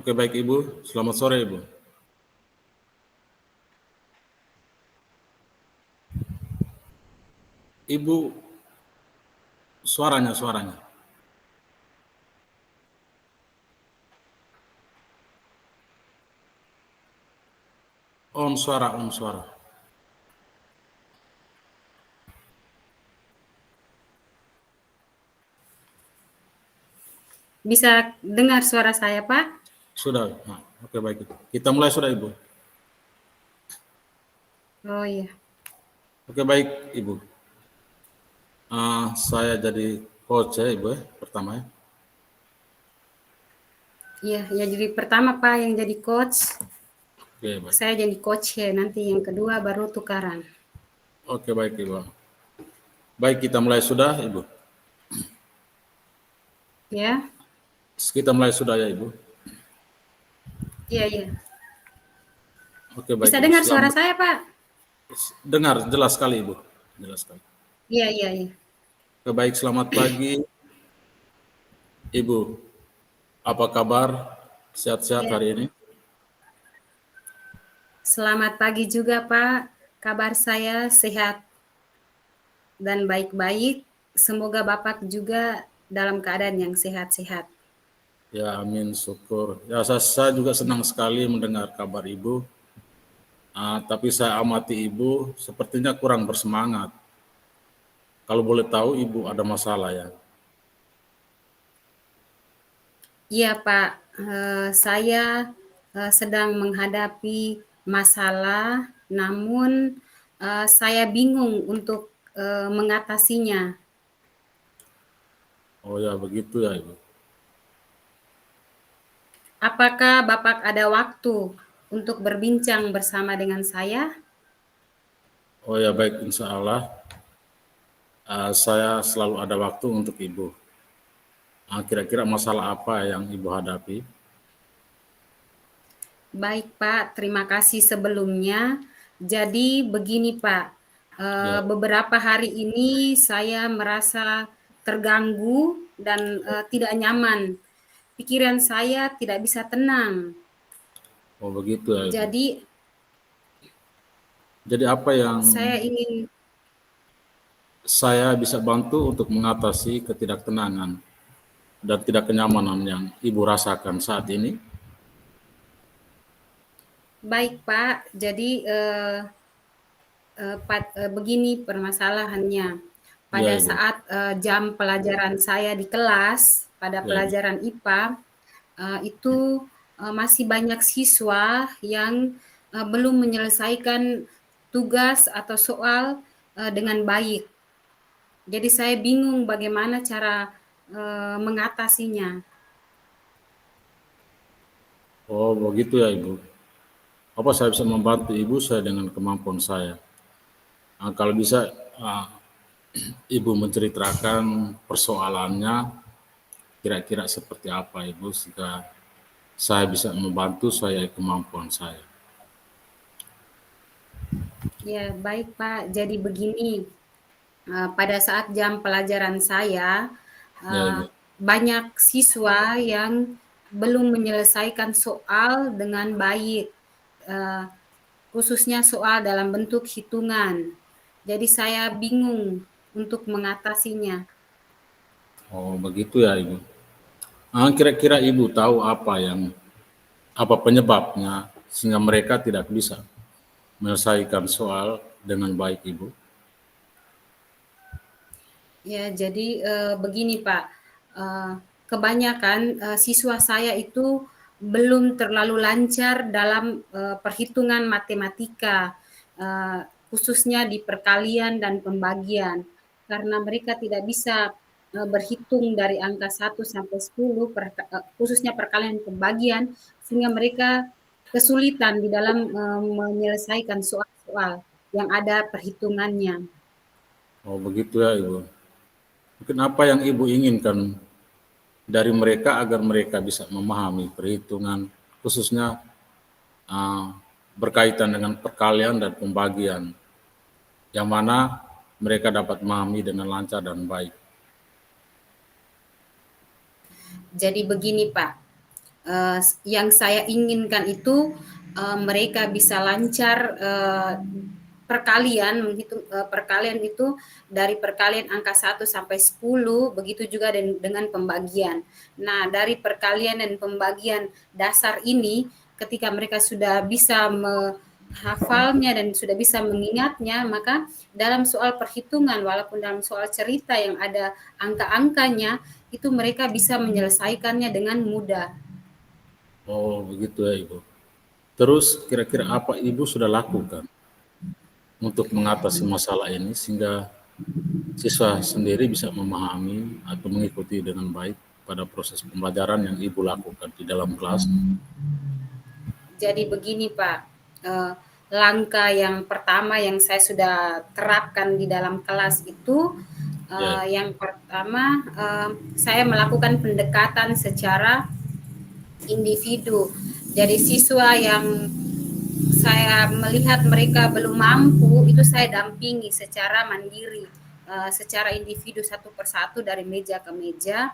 Oke, baik Ibu. Selamat sore Ibu. Ibu, suaranya. On suara. Bisa dengar suara saya, Pak? Sudah. Nah, oke, baik. Kita mulai sudah Ibu. Oh iya. Oke, baik Ibu. Saya jadi coach ya Ibu pertama ya. Iya, ya jadi pertama Pak yang jadi coach. Oke, baik. Saya jadi coach ya, nanti yang kedua baru tukaran. Oke, baik Ibu. Baik, kita mulai sudah Ibu. Ya. Kita mulai sudah ya Ibu. Iya. Oke, baik Bisa Ibu. dengar suara saya, Pak? Dengar jelas sekali Ibu. Jelas sekali. Iya. Oke, baik, selamat pagi Ibu. Apa kabar? Sehat-sehat Ya. hari ini? Selamat pagi juga, Pak. Kabar saya sehat dan baik-baik. Semoga Bapak juga dalam keadaan yang sehat-sehat. Ya, amin, syukur. Ya, saya juga senang sekali mendengar kabar Ibu. Tapi saya amati Ibu sepertinya kurang bersemangat. Kalau boleh tahu Ibu ada masalah ya? Iya, Pak. Saya sedang menghadapi masalah, namun saya bingung untuk mengatasinya. Oh ya, begitu ya Ibu. Apakah Bapak ada waktu untuk berbincang bersama dengan saya? Oh ya, baik, insya Allah. Saya selalu ada waktu untuk Ibu. Kira-kira masalah apa yang Ibu hadapi? Baik, Pak. Terima kasih sebelumnya. Jadi begini, Pak. Ya, Beberapa hari ini saya merasa terganggu dan tidak nyaman. Pikiran saya tidak bisa tenang. oh begitu ya Ibu. Jadi Jadi apa yang saya ingin saya bisa bantu untuk mengatasi ketidaktenangan dan tidak kenyamanan yang Ibu rasakan saat ini? baik, Pak. Jadi begini permasalahannya. Ya Pada Ibu. saat jam pelajaran saya di kelas, pada Ya Ibu. pelajaran IPA, itu masih banyak siswa yang belum menyelesaikan tugas atau soal dengan baik. Jadi saya bingung bagaimana cara mengatasinya. Oh begitu ya Ibu. Apa saya bisa membantu Ibu saya dengan kemampuan saya? Kalau bisa Ibu menceritakan persoalannya kira-kira seperti apa Ibu sehingga saya bisa membantu saya kemampuan saya. Ya, baik Pak. Jadi begini, pada saat jam pelajaran saya, Ya uh, Ibu. banyak siswa yang belum menyelesaikan soal dengan baik, uh, khususnya soal dalam bentuk hitungan. Jadi saya bingung untuk mengatasinya. Oh begitu ya Ibu. Kira-kira Ibu tahu apa penyebabnya sehingga mereka tidak bisa menyelesaikan soal dengan baik Ibu? Ya, jadi begini Pak, kebanyakan siswa saya itu belum terlalu lancar dalam perhitungan matematika, khususnya di perkalian dan pembagian, karena mereka tidak bisa berhitung dari angka 1 sampai 10, khususnya perkalian dan pembagian, sehingga mereka kesulitan di dalam menyelesaikan soal-soal yang ada perhitungannya. Oh begitu ya Ibu. Mungkin apa yang Ibu inginkan dari mereka agar mereka bisa memahami perhitungan khususnya uh, berkaitan dengan perkalian dan pembagian yang mana mereka dapat memahami dengan lancar dan baik. Jadi begini Pak, yang saya inginkan itu mereka bisa lancar perkalian, menghitung perkalian itu dari perkalian angka 1 sampai 10, begitu juga dengan pembagian. Nah, dari perkalian dan pembagian dasar ini, ketika mereka sudah bisa menghafalnya dan sudah bisa mengingatnya, maka dalam soal perhitungan, walaupun dalam soal cerita yang ada angka-angkanya, itu mereka bisa menyelesaikannya dengan mudah. Oh, begitu ya Ibu. Terus kira-kira apa Ibu sudah lakukan untuk mengatasi masalah ini sehingga siswa sendiri bisa memahami atau mengikuti dengan baik pada proses pembelajaran yang Ibu lakukan di dalam kelas? Jadi begini Pak, langkah yang pertama yang saya sudah terapkan di dalam kelas itu, Ya, yang pertama, saya melakukan pendekatan secara individu. Jadi siswa yang saya melihat mereka belum mampu, itu saya dampingi secara mandiri, secara individu satu persatu dari meja ke meja,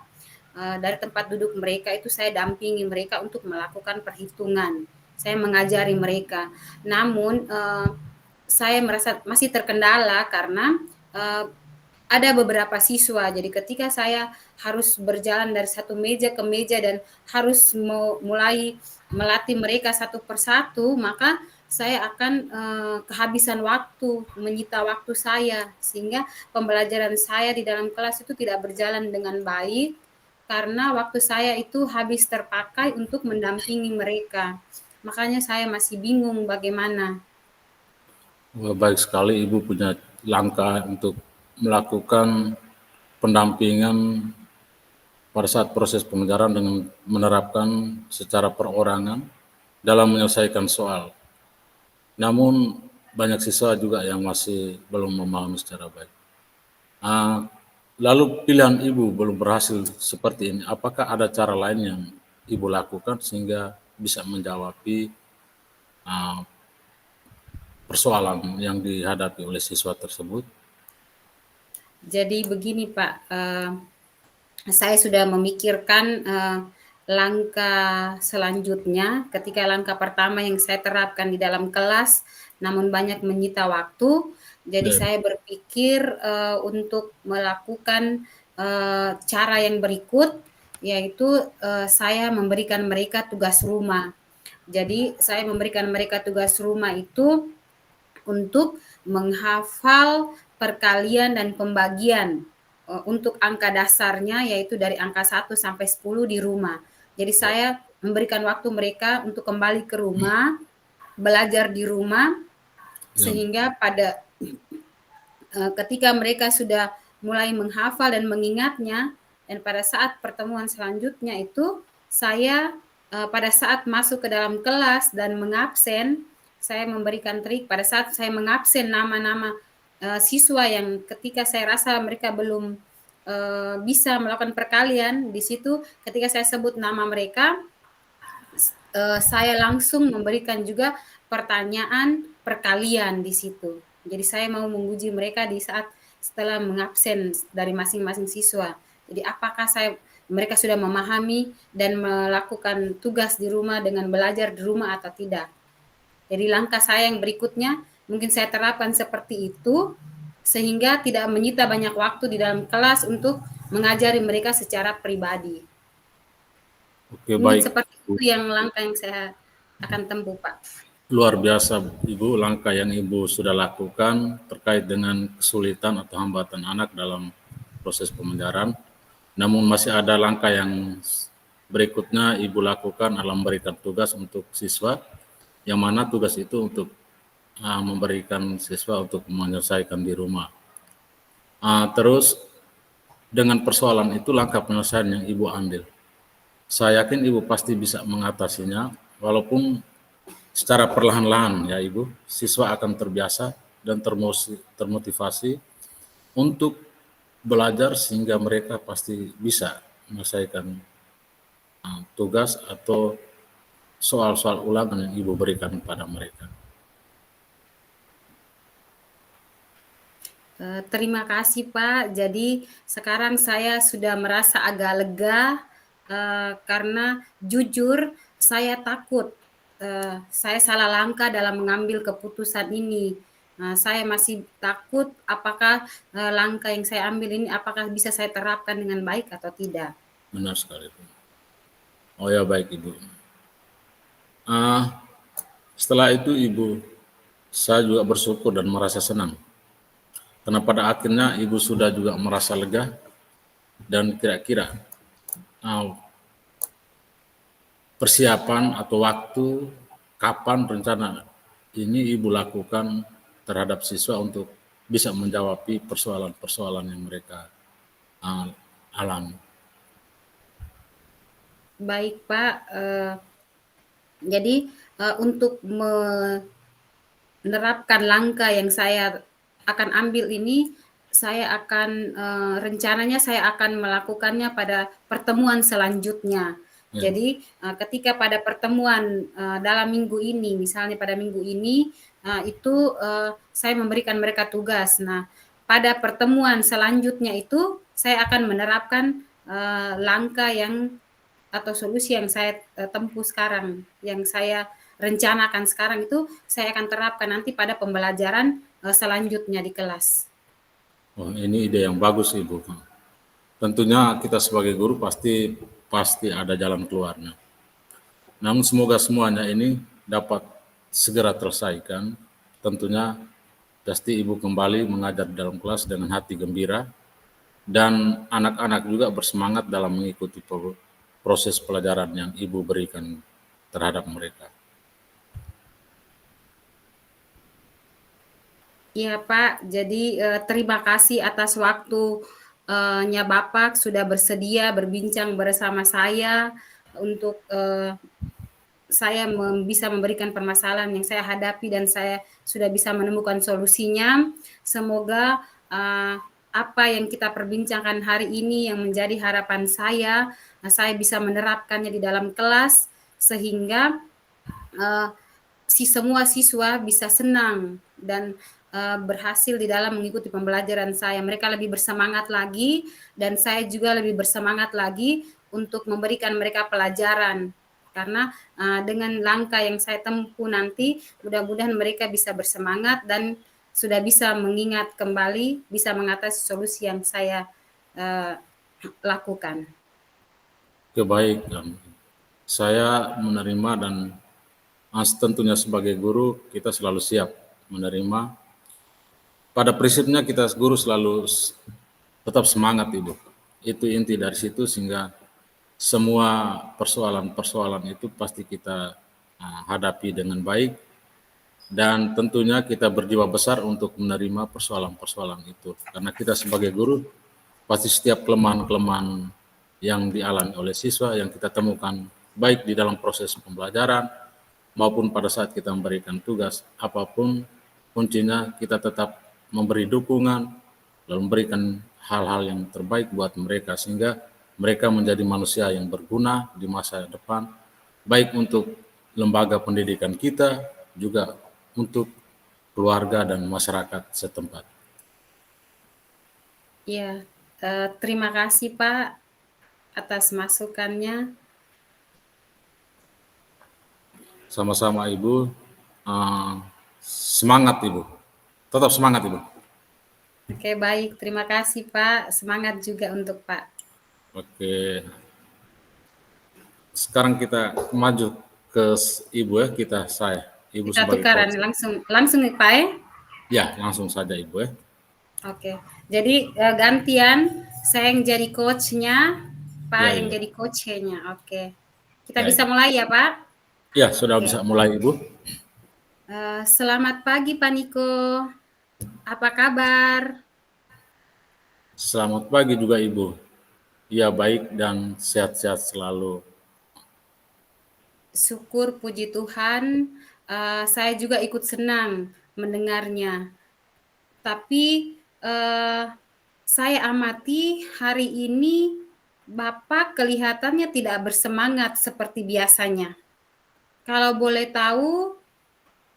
dari tempat duduk mereka itu saya dampingi mereka untuk melakukan perhitungan. Saya mengajari mereka. Namun saya merasa masih terkendala karena ada beberapa siswa. Jadi ketika saya harus berjalan dari satu meja ke meja dan harus mulai melatih mereka satu persatu, maka saya akan kehabisan waktu, menyita waktu saya, sehingga pembelajaran saya di dalam kelas itu tidak berjalan dengan baik karena waktu saya itu habis terpakai untuk mendampingi mereka. Makanya saya masih bingung bagaimana. baik sekali Ibu punya langkah untuk melakukan pendampingan pada saat proses pengejaran dengan menerapkan secara perorangan dalam menyelesaikan soal. Namun banyak siswa juga yang masih belum memahami secara baik. Lalu pilihan Ibu belum berhasil seperti ini, apakah ada cara lain yang Ibu lakukan sehingga bisa menjawab persoalan yang dihadapi oleh siswa tersebut? Jadi begini Pak, saya sudah memikirkan langkah selanjutnya. Ketika langkah pertama yang saya terapkan di dalam kelas, namun banyak menyita waktu, jadi Ya, saya berpikir untuk melakukan cara yang berikut, yaitu saya memberikan mereka tugas rumah. Jadi saya memberikan mereka tugas rumah itu untuk menghafal perkalian dan pembagian untuk angka dasarnya, yaitu dari angka 1 sampai 10 di rumah. Jadi saya memberikan waktu mereka untuk kembali ke rumah, belajar di rumah, ya, sehingga pada ketika mereka sudah mulai menghafal dan mengingatnya, dan pada saat pertemuan selanjutnya itu saya pada saat masuk ke dalam kelas dan mengabsen, saya memberikan trik pada saat saya mengabsen nama-nama siswa yang ketika saya rasa mereka belum bisa melakukan perkalian, di situ ketika saya sebut nama mereka, saya langsung memberikan juga pertanyaan perkalian di situ. Jadi saya mau menguji mereka di saat setelah mengabsen dari masing-masing siswa. Jadi apakah mereka sudah memahami dan melakukan tugas di rumah dengan belajar di rumah atau tidak. Jadi langkah saya yang berikutnya mungkin saya terapkan seperti itu sehingga tidak menyita banyak waktu di dalam kelas untuk mengajari mereka secara pribadi. oke Mungkin baik. seperti itu yang langkah yang saya akan tempuh, Pak. Luar biasa Ibu langkah yang Ibu sudah lakukan terkait dengan kesulitan atau hambatan anak dalam proses pembelajaran. Namun masih ada langkah yang berikutnya Ibu lakukan adalah memberikan tugas untuk siswa, yang mana tugas itu untuk memberikan siswa untuk menyelesaikan di rumah. Terus dengan persoalan itu langkah penyelesaian yang Ibu ambil. Saya yakin Ibu pasti bisa mengatasinya, walaupun secara perlahan-lahan ya Ibu, siswa akan terbiasa dan termotivasi untuk belajar sehingga mereka pasti bisa menyelesaikan tugas atau soal-soal ulangan yang Ibu berikan kepada mereka. Terima kasih Pak. Jadi sekarang saya sudah merasa agak lega karena jujur saya takut, saya salah langkah dalam mengambil keputusan ini. Saya masih takut apakah, langkah yang saya ambil ini apakah bisa saya terapkan dengan baik atau tidak. Benar sekali. Oh ya, baik Ibu. Ah, setelah itu Ibu, saya juga bersyukur dan merasa senang. Karena pada akhirnya Ibu sudah juga merasa lega dan kira-kira persiapan atau waktu kapan rencana ini Ibu lakukan terhadap siswa untuk bisa menjawab persoalan-persoalan yang mereka alami. Baik Pak, jadi untuk menerapkan langkah yang saya akan ambil ini, saya akan rencananya saya akan melakukannya pada pertemuan selanjutnya. Ya, Jadi ketika pada pertemuan dalam minggu ini, misalnya pada minggu ini itu saya memberikan mereka tugas. Nah, pada pertemuan selanjutnya itu saya akan menerapkan langkah yang atau solusi yang saya tempuh sekarang, yang saya rencanakan sekarang itu saya akan terapkan nanti pada pembelajaran selanjutnya di kelas. oh, ini ide yang bagus Ibu. Tentunya kita sebagai guru pasti ada jalan keluarnya. Namun semoga semuanya ini dapat segera terselesaikan. Tentunya pasti Ibu kembali mengajar di dalam kelas dengan hati gembira dan anak-anak juga bersemangat dalam mengikuti proses pelajaran yang Ibu berikan terhadap mereka. Iya Pak, jadi terima kasih atas waktunya Bapak sudah bersedia berbincang bersama saya untuk saya bisa memberikan permasalahan yang saya hadapi dan saya sudah bisa menemukan solusinya. Semoga apa yang kita perbincangkan hari ini yang menjadi harapan saya bisa menerapkannya di dalam kelas sehingga semua siswa bisa senang dan berhasil di dalam mengikuti pembelajaran saya. Mereka lebih bersemangat lagi dan saya juga lebih bersemangat lagi untuk memberikan mereka pelajaran. Karena dengan langkah yang saya tempuh nanti, mudah-mudahan mereka bisa bersemangat dan sudah bisa mengingat kembali, bisa mengatasi solusi yang saya lakukan. Kebaikan. Saya menerima dan tentunya sebagai guru kita selalu siap menerima. Pada prinsipnya kita guru selalu tetap semangat Ibu. Itu inti dari situ sehingga semua persoalan-persoalan itu pasti kita hadapi dengan baik dan tentunya kita berjiwa besar untuk menerima persoalan-persoalan itu. Karena kita sebagai guru pasti setiap kelemahan-kelemahan yang dialami oleh siswa yang kita temukan baik di dalam proses pembelajaran maupun pada saat kita memberikan tugas apapun, kuncinya kita tetap memberi dukungan lalu memberikan hal-hal yang terbaik buat mereka sehingga mereka menjadi manusia yang berguna di masa depan baik untuk lembaga pendidikan kita juga untuk keluarga dan masyarakat setempat. Ya, terima kasih Pak atas masukannya. Sama-sama Ibu, semangat Ibu, tetap semangat Ibu. Oke, baik. Terima kasih Pak. Semangat juga untuk Pak. Oke, sekarang kita maju ke Ibu ya, Ibu Kita sebagai tukaran coach. langsung nih Pak ya. Ya, langsung saja Ibu ya. Oke. Jadi gantian saya yang jadi coachnya, Pak Ya, yang Ibu. jadi coachnya. Oke. Kita Ya, bisa Ibu. mulai ya Pak. Ya, sudah Oke. bisa mulai Ibu. Selamat pagi Pak Niko. Apa kabar? Selamat pagi juga Ibu. Ya, baik dan sehat-sehat selalu. Syukur puji Tuhan, saya juga ikut senang mendengarnya. Tapi saya amati hari ini Bapak kelihatannya tidak bersemangat seperti biasanya. Kalau boleh tahu,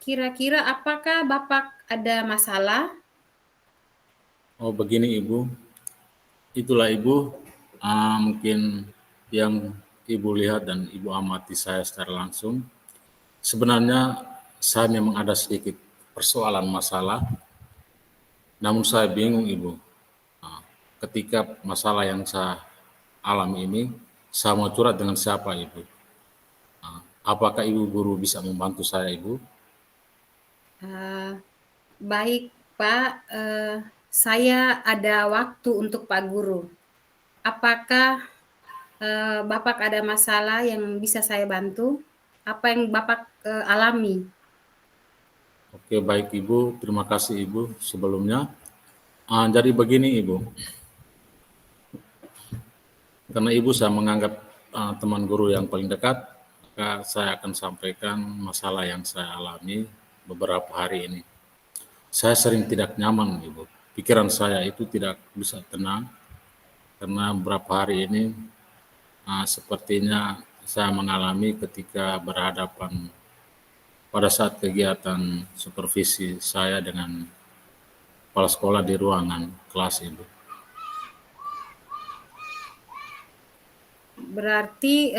kira-kira apakah Bapak ada masalah? Oh, begini Ibu. Itulah Ibu, mungkin yang Ibu lihat dan Ibu amati saya secara langsung, sebenarnya saya memang ada sedikit persoalan masalah, namun saya bingung Ibu. Nah, ketika masalah yang saya alami ini, saya mau curhat dengan siapa Ibu? Apakah Ibu guru bisa membantu saya Ibu? Uh, Baik Pak, saya ada waktu untuk Pak Guru. Apakah Bapak ada masalah yang bisa saya bantu? Apa yang Bapak alami? Oke, baik Ibu, terima kasih Ibu sebelumnya. Jadi begini Ibu, karena Ibu saya menganggap teman guru yang paling dekat, maka saya akan sampaikan masalah yang saya alami beberapa hari ini. Saya sering tidak nyaman Ibu, pikiran saya itu tidak bisa tenang, karena beberapa hari ini sepertinya saya mengalami ketika berhadapan pada saat kegiatan supervisi saya dengan kepala sekolah di ruangan kelas Ibu. Berarti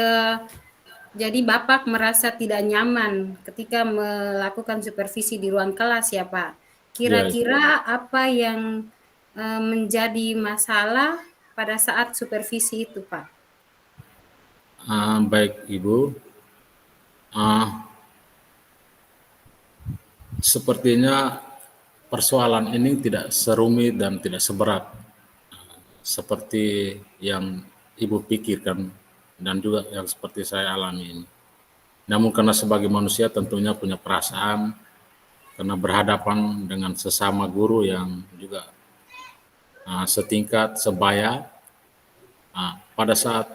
jadi Bapak merasa tidak nyaman ketika melakukan supervisi di ruang kelas ya Pak. Ya, Kira-kira apa yang menjadi masalah pada saat supervisi itu Pak? baik Ibu. Sepertinya persoalan ini tidak serumit dan tidak seberat seperti yang Ibu pikirkan dan juga yang seperti saya alami ini. Namun karena sebagai manusia tentunya punya perasaan, karena berhadapan dengan sesama guru yang juga setingkat, sebaya, pada saat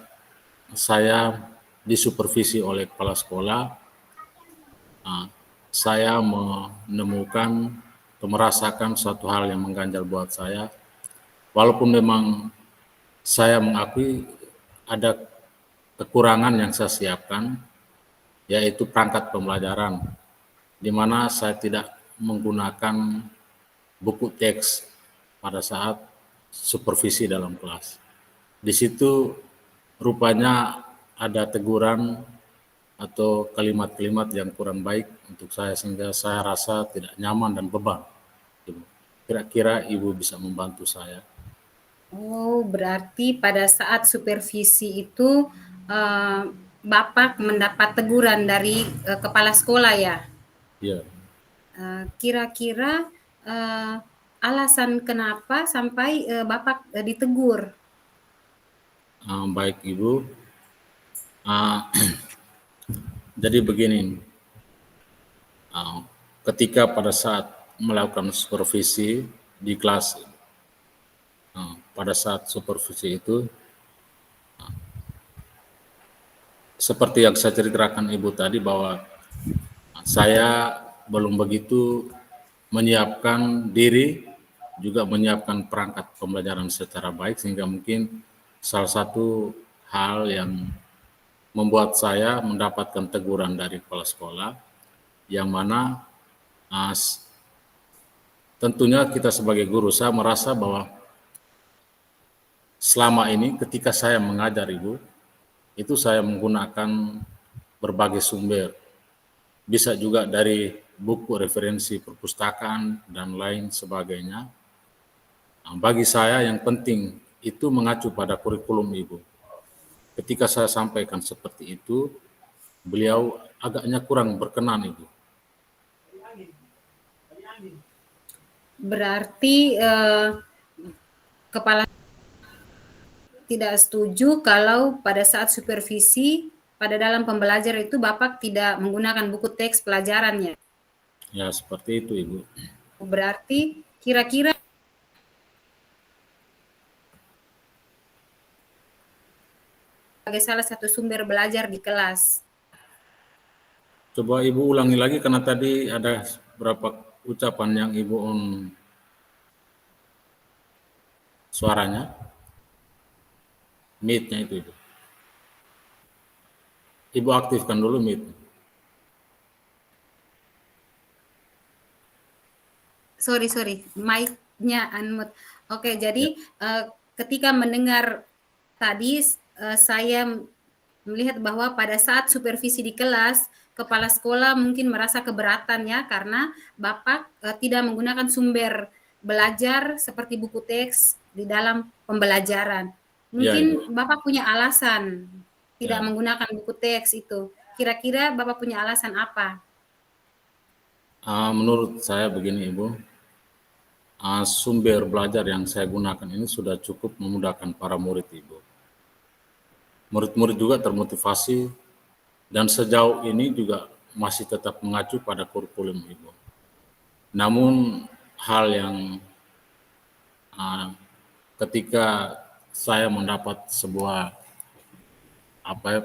saya disupervisi oleh kepala sekolah, saya menemukan atau merasakan suatu hal yang mengganjal buat saya. Walaupun memang saya mengakui ada kekurangan yang saya siapkan, yaitu perangkat pembelajaran, di mana saya tidak menggunakan buku teks pada saat supervisi dalam kelas. Di situ rupanya ada teguran atau kalimat-kalimat yang kurang baik untuk saya sehingga saya rasa tidak nyaman dan beban. Kira-kira Ibu bisa membantu saya? Oh, berarti pada saat supervisi itu Bapak mendapat teguran dari kepala sekolah ya? Ya, Kira-kira alasan kenapa sampai Bapak ditegur? baik Ibu. Uh, jadi begini, ketika pada saat melakukan supervisi di kelas, pada saat supervisi itu, seperti yang saya ceritakan Ibu tadi bahwa saya belum begitu menyiapkan diri, juga menyiapkan perangkat pembelajaran secara baik, sehingga mungkin salah satu hal yang membuat saya mendapatkan teguran dari kepala sekolah, yang mana tentunya kita sebagai guru, saya merasa bahwa selama ini ketika saya mengajar Ibu, itu saya menggunakan berbagai sumber, bisa juga dari buku referensi perpustakaan dan lain sebagainya. Bagi saya yang penting itu mengacu pada kurikulum Ibu. Ketika saya sampaikan seperti itu, beliau agaknya kurang berkenan Ibu. Berarti kepala tidak setuju kalau pada saat supervisi pada dalam pembelajaran itu Bapak tidak menggunakan buku teks pelajarannya. Ya, seperti itu Ibu. Berarti kira-kira sebagai salah satu sumber belajar di kelas. Coba Ibu ulangi lagi karena tadi ada beberapa ucapan yang Ibu suaranya, meet-nya itu Ibu. Ibu aktifkan dulu meet. Sorry, mic-nya unmute. Oke, Ya, jadi ketika mendengar tadi saya melihat bahwa pada saat supervisi di kelas, kepala sekolah mungkin merasa keberatan ya, karena Bapak tidak menggunakan sumber belajar seperti buku teks di dalam pembelajaran. Ya, Ibu. Mungkin Bapak punya alasan tidak Ya. menggunakan buku teks itu. Kira-kira Bapak punya alasan apa? Menurut saya begini, Ibu, sumber belajar yang saya gunakan ini sudah cukup memudahkan para murid, Ibu. Murid-murid juga termotivasi dan sejauh ini juga masih tetap mengacu pada kurikulum, Ibu. Namun hal yang ketika saya mendapat sebuah apa ya,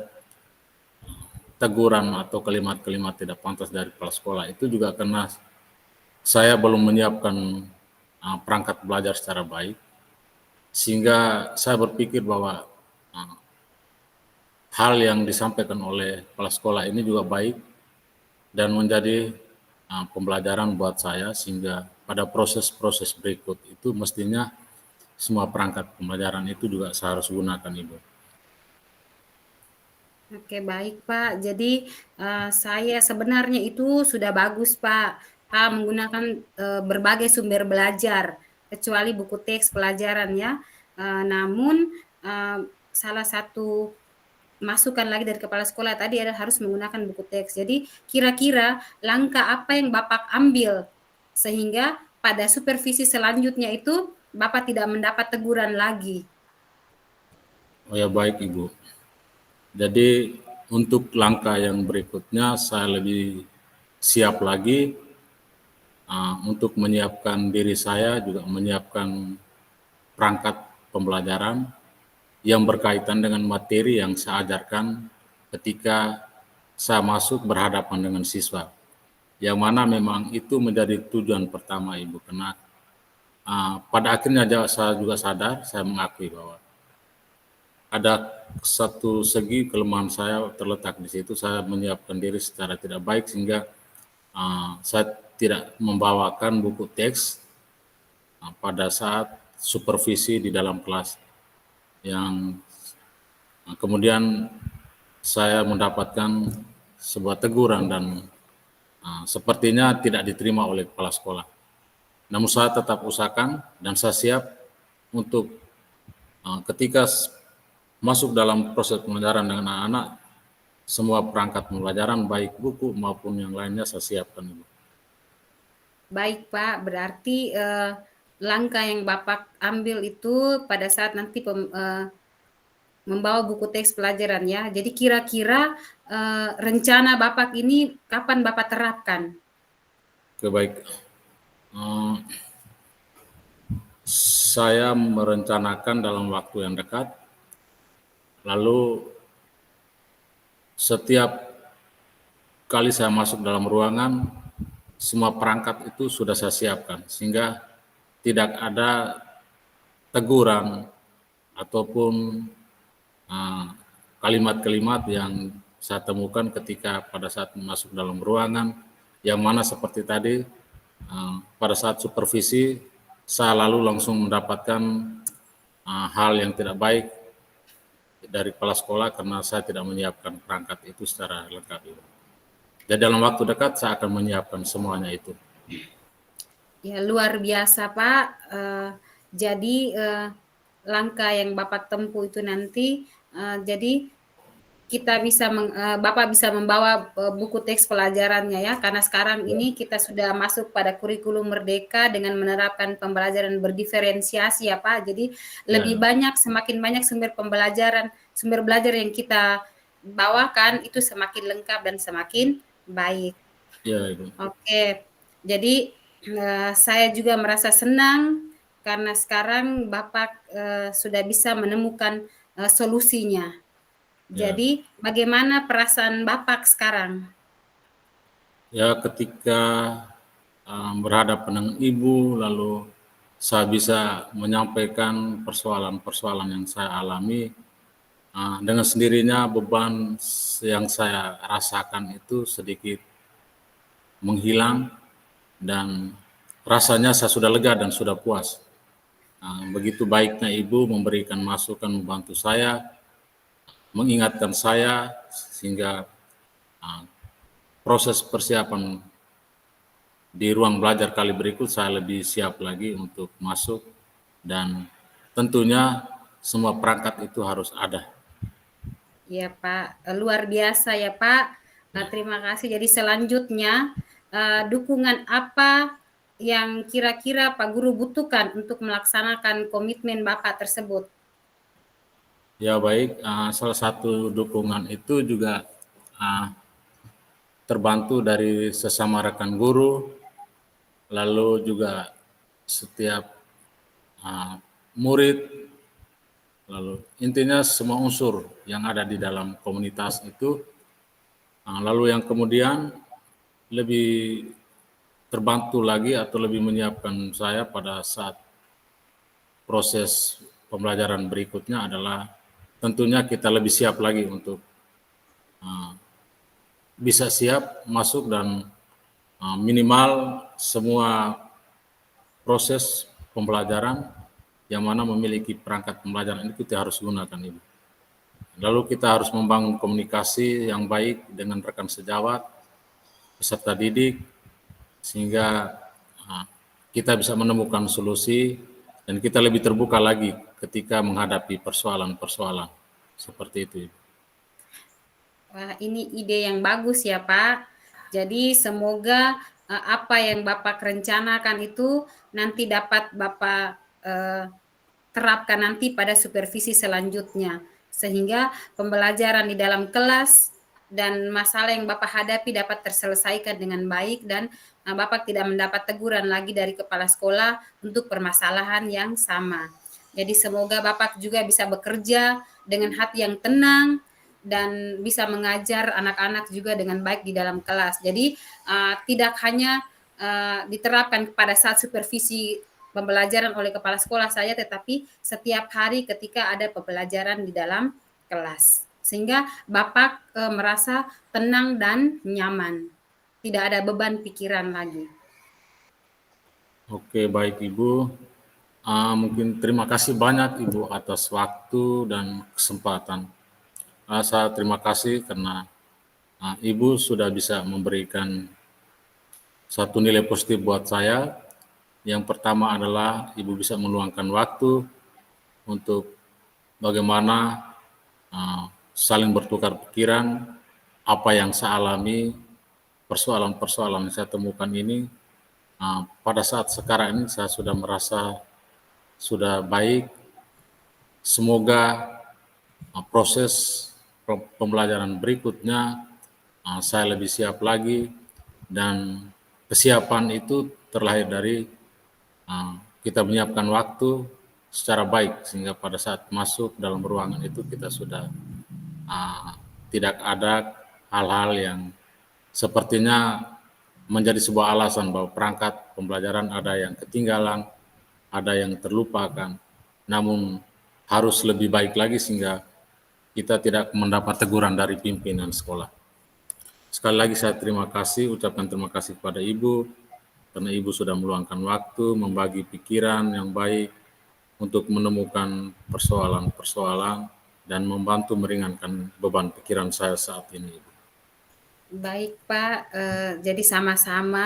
teguran atau kalimat-kalimat tidak pantas dari kepala sekolah itu juga karena saya belum menyiapkan perangkat belajar secara baik, sehingga saya berpikir bahwa hal yang disampaikan oleh kepala sekolah ini juga baik dan menjadi pembelajaran buat saya, sehingga pada proses-proses berikut itu mestinya semua perangkat pembelajaran itu juga saya harus gunakan, Ibu. Oke, baik Pak. Jadi saya sebenarnya itu sudah bagus Pak. Pak menggunakan berbagai sumber belajar, kecuali buku teks pelajaran ya. Namun salah satu masukan lagi dari kepala sekolah tadi adalah harus menggunakan buku teks. Jadi kira-kira langkah apa yang Bapak ambil sehingga pada supervisi selanjutnya itu Bapak tidak mendapat teguran lagi? Oh ya, baik Ibu. Jadi untuk langkah yang berikutnya saya lebih siap lagi untuk menyiapkan diri saya, juga menyiapkan perangkat pembelajaran yang berkaitan dengan materi yang saya ajarkan ketika saya masuk berhadapan dengan siswa. Yang mana memang itu menjadi tujuan pertama, Ibu, karena pada akhirnya saya juga sadar, saya mengakui bahwa ada satu segi kelemahan saya terletak di situ. Saya menyiapkan diri secara tidak baik sehingga saya tidak membawakan buku teks pada saat supervisi di dalam kelas, yang kemudian saya mendapatkan sebuah teguran dan sepertinya tidak diterima oleh kepala sekolah. Namun saya tetap usahakan dan saya siap untuk ketika masuk dalam proses pembelajaran dengan anak-anak, semua perangkat pembelajaran baik buku maupun yang lainnya saya siapkan, Ibu. Baik Pak, berarti langkah yang Bapak ambil itu pada saat nanti membawa buku teks pelajaran ya. Jadi kira-kira rencana Bapak ini kapan Bapak terapkan? Oke, baik. Saya merencanakan dalam waktu yang dekat, lalu setiap kali saya masuk dalam ruangan, semua perangkat itu sudah saya siapkan, sehingga tidak ada teguran ataupun kalimat-kalimat yang saya temukan ketika pada saat masuk dalam ruangan, yang mana seperti tadi pada saat supervisi saya lalu langsung mendapatkan hal yang tidak baik dari kepala sekolah karena saya tidak menyiapkan perangkat itu secara lengkap. Dan dalam waktu dekat saya akan menyiapkan semuanya itu. Ya luar biasa Pak. Jadi langkah yang Bapak tempuh itu nanti, jadi Bapak bisa membawa buku teks pelajarannya ya, karena sekarang ini kita sudah masuk pada kurikulum merdeka dengan menerapkan pembelajaran berdiferensiasi ya Pak. Jadi lebih banyak, semakin banyak sumber belajar yang kita bawakan itu semakin lengkap dan semakin baik. Ya, Ibu. Oke, jadi saya juga merasa senang karena sekarang Bapak sudah bisa menemukan solusinya. Ya. Jadi bagaimana perasaan Bapak sekarang? Ya, ketika berhadapan dengan Ibu, lalu saya bisa menyampaikan persoalan-persoalan yang saya alami, dengan sendirinya beban yang saya rasakan itu sedikit menghilang dan rasanya saya sudah lega dan sudah puas. Begitu baiknya Ibu memberikan masukan, membantu saya, mengingatkan saya sehingga proses persiapan di ruang belajar kali berikut saya lebih siap lagi untuk masuk, dan tentunya semua perangkat itu harus ada. Ya Pak, luar biasa ya Pak. Terima kasih. Jadi selanjutnya dukungan apa yang kira-kira Pak Guru butuhkan untuk melaksanakan komitmen Bapak tersebut? Ya baik, salah satu dukungan itu juga terbantu dari sesama rekan guru, lalu juga setiap murid, lalu intinya semua unsur yang ada di dalam komunitas itu. Lalu yang kemudian lebih terbantu lagi atau lebih menyiapkan saya pada saat proses pembelajaran berikutnya adalah tentunya kita lebih siap lagi untuk bisa siap masuk dan minimal semua proses pembelajaran yang mana memiliki perangkat pembelajaran ini kita harus gunakan Ibu. Lalu kita harus membangun komunikasi yang baik dengan rekan sejawat, peserta didik, sehingga kita bisa menemukan solusi dan kita lebih terbuka lagi ketika menghadapi persoalan-persoalan seperti itu. Wah, ini ide yang bagus ya Pak. Jadi semoga apa yang Bapak rencanakan itu nanti dapat Bapak terapkan nanti pada supervisi selanjutnya, sehingga pembelajaran di dalam kelas dan masalah yang Bapak hadapi dapat terselesaikan dengan baik, dan Bapak tidak mendapat teguran lagi dari kepala sekolah untuk permasalahan yang sama. Jadi semoga Bapak juga bisa bekerja dengan hati yang tenang dan bisa mengajar anak-anak juga dengan baik di dalam kelas. Jadi tidak hanya diterapkan pada saat supervisi pembelajaran oleh kepala sekolah saja, tetapi setiap hari ketika ada pembelajaran di dalam kelas. Sehingga Bapak merasa tenang dan nyaman. Tidak ada beban pikiran lagi. Oke, baik Ibu. Mungkin terima kasih banyak Ibu atas waktu dan kesempatan. Saya terima kasih karena Ibu sudah bisa memberikan satu nilai positif buat saya. Yang pertama adalah Ibu bisa meluangkan waktu untuk bagaimana saling bertukar pikiran, apa yang saya alami, persoalan-persoalan yang saya temukan ini, pada saat sekarang ini saya sudah merasa sudah baik. Semoga proses pembelajaran berikutnya saya lebih siap lagi, dan kesiapan itu terlahir dari kita menyiapkan waktu secara baik sehingga pada saat masuk dalam ruangan itu kita sudah tidak ada hal-hal yang sepertinya menjadi sebuah alasan bahwa perangkat pembelajaran ada yang ketinggalan, ada yang terlupakan, namun harus lebih baik lagi sehingga kita tidak mendapat teguran dari pimpinan sekolah. Sekali lagi saya ucapkan terima kasih kepada Ibu, karena Ibu sudah meluangkan waktu, membagi pikiran yang baik untuk menemukan persoalan-persoalan dan membantu meringankan beban pikiran saya saat ini, Ibu. Baik Pak, jadi sama-sama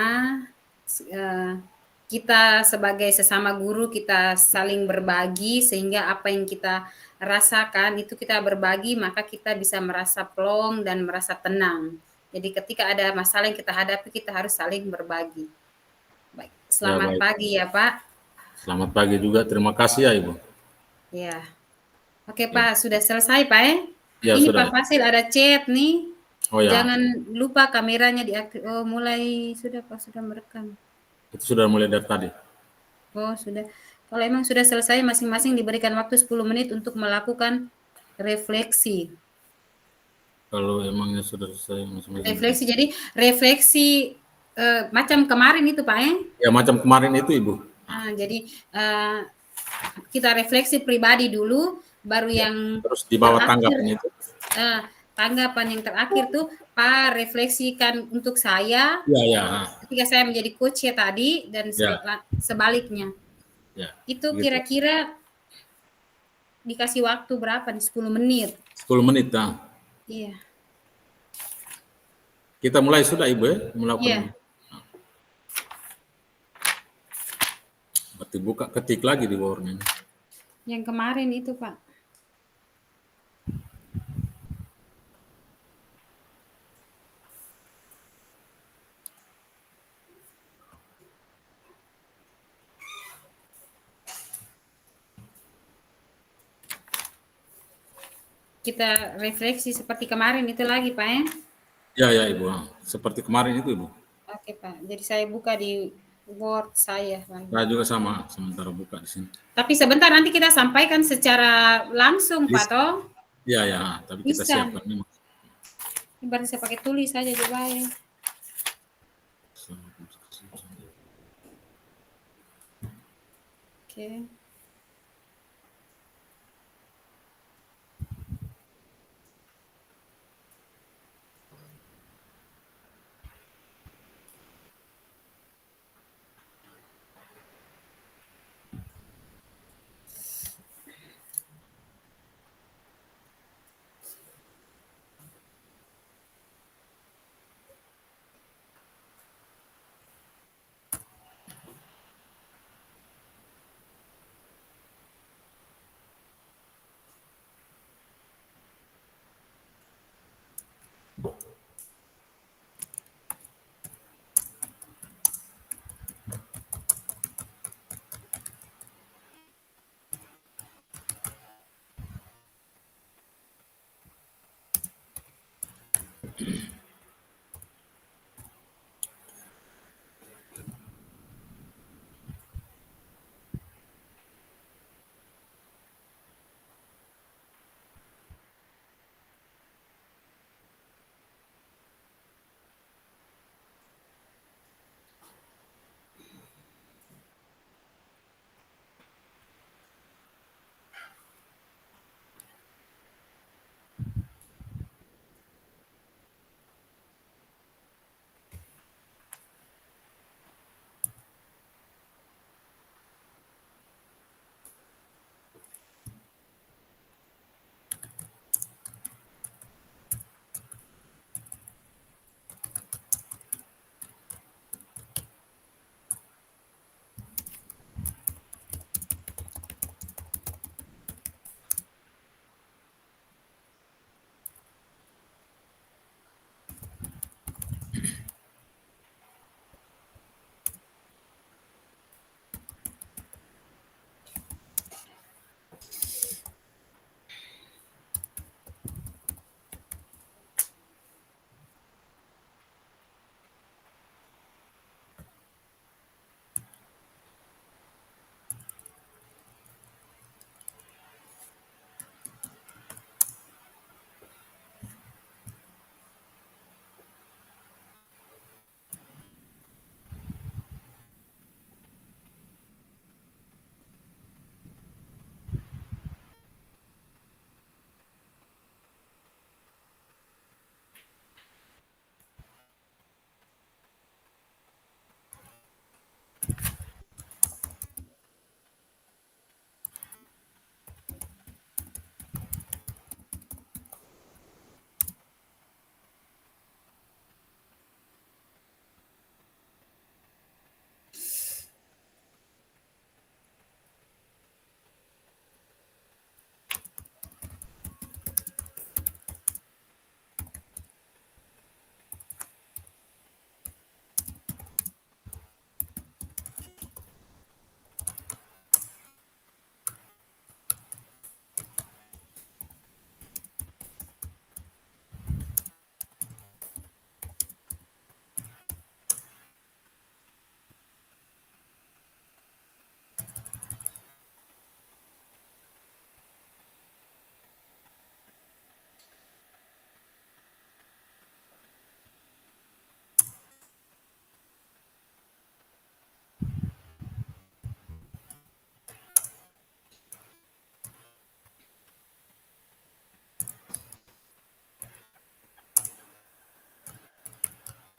kita sebagai sesama guru kita saling berbagi, sehingga apa yang kita rasakan itu kita berbagi, maka kita bisa merasa plong dan merasa tenang. Jadi ketika ada masalah yang kita hadapi, kita harus saling berbagi. Baik, selamat pagi ya Pak. Selamat pagi juga, terima kasih ya Ibu. Ya, oke Pak, sudah selesai Pak ya? Ya, ini sudah. Pak Fasil ada chat nih. Oh ya. Jangan lupa kameranya diaktifkan. Oh, mulai sudah Pak, sudah merekam. Itu sudah mulai dari tadi. Oh, sudah. Kalau emang sudah selesai, masing-masing diberikan waktu 10 menit untuk melakukan refleksi. Kalau emangnya sudah selesai masing-masing. Refleksi, jadi refleksi macam kemarin itu Pak ya? Ya, macam kemarin itu Ibu. Jadi kita refleksi pribadi dulu, baru yang terus di bawah tanggapan itu. Tanggapan yang terakhir tuh Pak refleksikan untuk saya. Ya. Ketika saya menjadi coach ya tadi, dan sebaliknya. Ya, itu kira-kira dikasih waktu berapa nih? 10 menit. 10 menit, nah. Iya. Kita mulai sudah Ibu ya, Iya. melakukan. Berarti buka ketik lagi di Word-nya. Yang kemarin itu, Pak. Kita refleksi seperti kemarin itu lagi, Pak, ya? Ya, ya Ibu. Seperti kemarin itu Ibu. Oke, Pak. Jadi saya buka di Word saya, Pak. Saya juga sama, sementara buka di sini. Tapi sebentar nanti kita sampaikan secara langsung, Pak, toh? Ya, ya, tapi kita Bisa. siapkan ini. Ini berarti saya pakai tulis saja coba ya. Oke.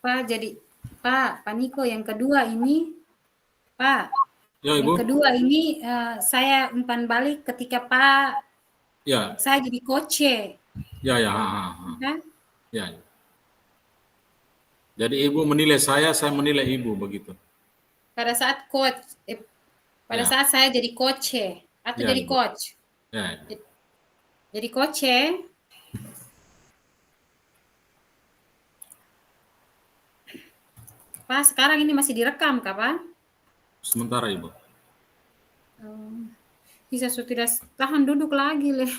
Pak, jadi Pak Niko yang kedua ini, Pak, Ya yang Ibu. kedua ini saya umpan balik ketika Pak Ya. saya jadi coach. Ya, ya, kan? ya. Jadi ibu menilai saya menilai ibu begitu. Pada saat coach, pada Ya, saat saya jadi coach atau ya jadi ibu. coach, Ya, ya. jadi coach Pak, sekarang ini masih direkam kah, Pak? Sementara ibu. Bisa sudah tahan duduk lagi, leh.